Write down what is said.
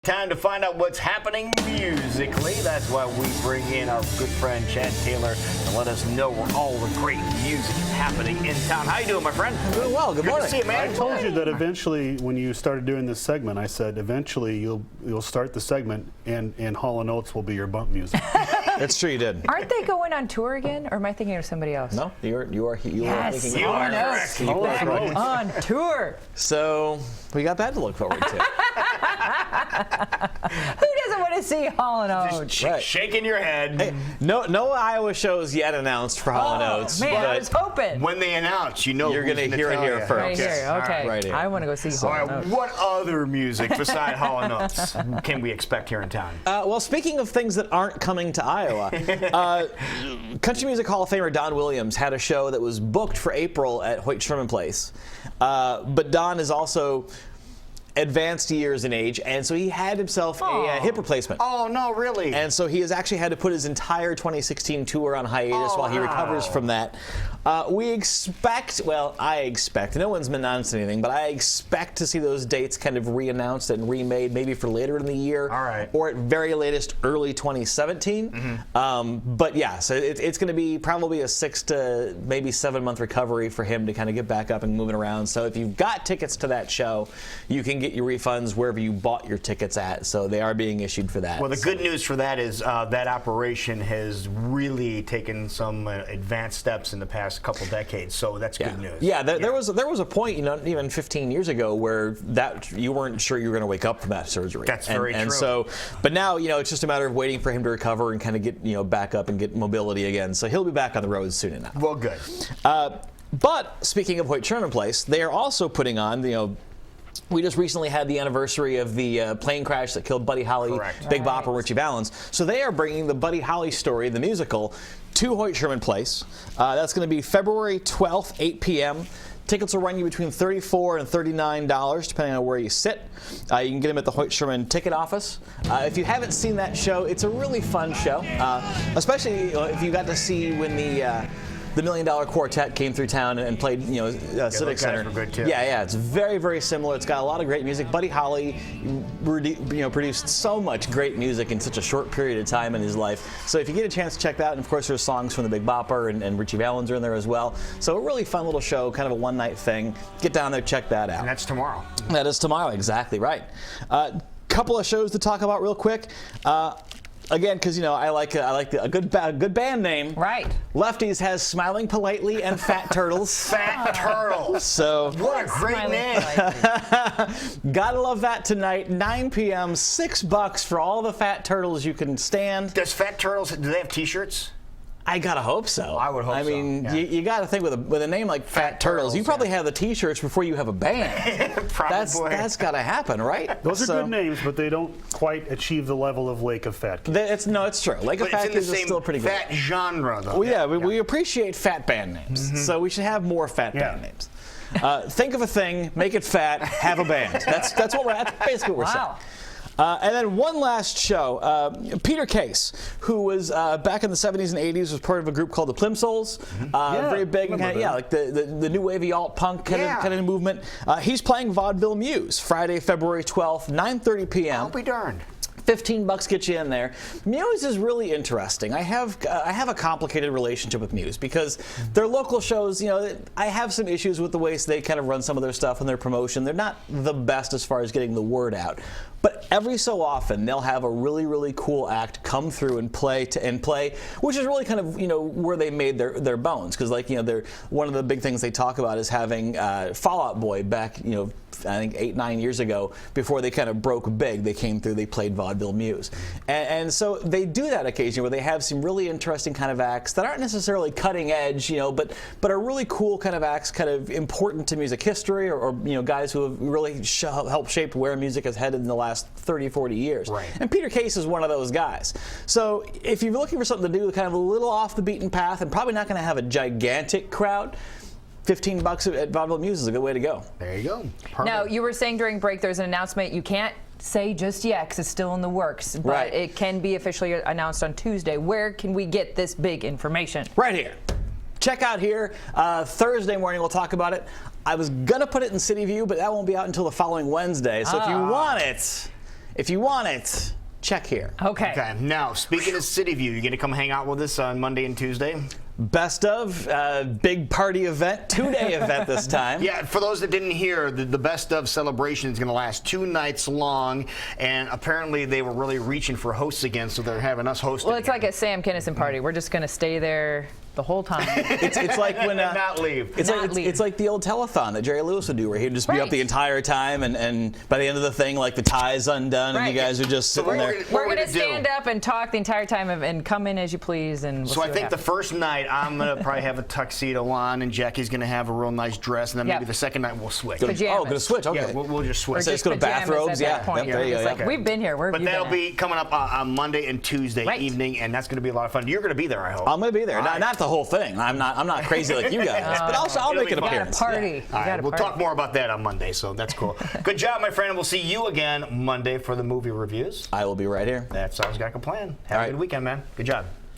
Time to find out what's happening musically. That's why we bring in our good friend Chad Taylor to let us know where all the great music is happening in town. How you doing, my friend? Doing well. Good morning. To see you, man. I told you that eventually, when you started doing this segment, I said eventually you'll start the segment and Hall & Oates will be your bump music. That's true, you did. Aren't they going on tour again, or am I thinking of somebody else? No, you are Yes, thinking you of are Oates. correct. Hall & Back Oates. on tour. So we got that to look forward to. Who doesn't want to see Hall & Oates? Right. Shaking your head. Hey, no Iowa shows yet announced for Hall & Oates, Man, I was but hoping. When they announce, you know you're who's going to hear it tell here you. first. Right here, okay. Right here. I want to go see All Hall & right, Oates. what other music beside Hall & Oates can we expect here in town? Well, speaking of things that aren't coming to Iowa, Country Music Hall of Famer Don Williams had a show that was booked for April at Hoyt Sherman Place. But Don is also advanced years in age, and so he had himself a hip replacement. Oh, no, really? And so he has actually had to put his entire 2016 tour on hiatus while he recovers from that. We expect, well, I expect, no one's announced anything, but I expect to see those dates kind of re-announced and remade maybe for later in the year. All right. Or at very latest early 2017. But yeah, so it's going to be probably a 6 to maybe 7 month recovery for him to kind of get back up and moving around. So if you've got tickets to that show, you can get your refunds wherever you bought your tickets at. So they are being issued for that. Well, the good news for that is that operation has really taken some advanced steps in the past couple decades. So that's good news. Yeah, there was a point, even 15 years ago, where that you weren't sure you were going to wake up from that surgery. That's very true. And so, but now it's just a matter of waiting for him to recover and kind of get back up and get mobility again. So he'll be back on the road soon enough. Well, good. But speaking of Hoyt Sherman Place, they are also putting on we just recently had the anniversary of the plane crash that killed Buddy Holly, Correct. Big Bopper, Richie Valens. So they are bringing the Buddy Holly story, the musical, to Hoyt Sherman Place. That's going to be February 12th, 8 p.m. Tickets will run you between $34 and $39, depending on where you sit. You can get them at the Hoyt Sherman ticket office. If you haven't seen that show, it's a really fun show, especially if you got to see when the $1 Million Quartet came through town and played, Civic Center. Were good too. Yeah, it's very, very similar. It's got a lot of great music. Buddy Holly, produced so much great music in such a short period of time in his life. So if you get a chance to check that, and of course there's songs from the Big Bopper and Richie Valens are in there as well. So a really fun little show, kind of a one-night thing. Get down there, check that out. And that's tomorrow. That is tomorrow, exactly right. Couple of shows to talk about real quick. Again, because I like a good band name. Right. Lefties has Smiling Politely and Fat Turtles. Fat Turtles. So What a great Smiling name. politely. gotta love that tonight. 9 p.m. $6 for all the Fat Turtles you can stand. Does Fat Turtles, do they have T-shirts? I gotta hope so. I would hope I so, mean, yeah. you gotta think with a name like Fat Turtles, you probably have the T-shirts before you have a band. Probably. That's gotta happen, right? Those are good names, but they don't quite achieve the level of Lake of Fat Kids. It's true. Lake of But it's Fat in the Kids is same still pretty good. fat genre, though. Well, yeah, we appreciate fat band names, so we should have more fat band names. Think of a thing, make it fat, have a band. That's basically what we're saying. Wow. And then one last show. Peter Case, who was back in the 70s and 80s, was part of a group called the Plimsouls. Very big, like the new wavy alt-punk kind of movement. He's playing Vaudeville Muse Friday, February 12th, 9:30 p.m. I'll be darned. $15 gets you in there. Muse is really interesting. I have a complicated relationship with Muse because their local shows, I have some issues with the ways they kind of run some of their stuff and their promotion. They're not the best as far as getting the word out. But every so often, they'll have a really, really cool act come through and play, which is really kind of, where they made their bones. Because, they're one of the big things they talk about is having Fall Out Boy back, I think 8-9 years ago, before they kind of broke big. They came through, they played Vaudeville Muse. And so they do that occasionally where they have some really interesting kind of acts that aren't necessarily cutting edge, but are really cool kind of acts, kind of important to music history or guys who have really helped shape where music has headed in the last 30, 40 years. Right. And Peter Case is one of those guys. So if you're looking for something to do kind of a little off the beaten path and probably not going to have a gigantic crowd, $15 at Vaudeville Muse is a good way to go. There you go. Now, you were saying during break there's an announcement you can't say just yet because it's still in the works, but Right. it can be officially announced on Tuesday. Where can we get this big information? Right here. Check out here. Thursday morning we'll talk about it. I was going to put it in City View, but that won't be out until the following Wednesday. So if you want it, If you want it, check here. Okay. Okay. Now, speaking of City View, you're going to come hang out with us on Monday and Tuesday? Best of, big party event, 2-day event this time. Yeah, for those that didn't hear, the Best of celebration is going to last 2 nights long, and apparently they were really reaching for hosts again, so they're having us host. Well, it's like a Sam Kinison party. We're just going to stay there the whole time. It's like when not leave. It's like the old telethon that Jerry Lewis would do, where he'd just be up Right. the entire time, and by the end of the thing, like the tie's undone, and Right. you guys are just sitting there. We're going to stand up and talk the entire time and come in as you please. And we'll So see I what think the happens. first night I'm going to probably have a tuxedo on, and Jackie's going to have a real nice dress, and then maybe Yep. the second night we'll switch. Pajamas. Oh, gonna switch. Okay. Yeah, we'll just switch. Or So just let's go to pajamas bathrobes, at yeah. that point. Yep, there you It's go, like, yeah. we've been here. Where have But you that'll been at? be coming up on Monday and Tuesday Right. evening, and that's going to be a lot of fun. You're going to be there, I hope. I'm gonna be there. All right. Not the whole thing. I'm not crazy like you guys, but I'll It'll make be an fun. appearance. Party. Yeah. You All right, gotta we'll party. talk more about that on Monday, so that's cool. Good job, my friend, and we'll see you again Monday for the movie reviews. I will be right here. That sounds like a plan. Have All a right. good weekend, man. Good job.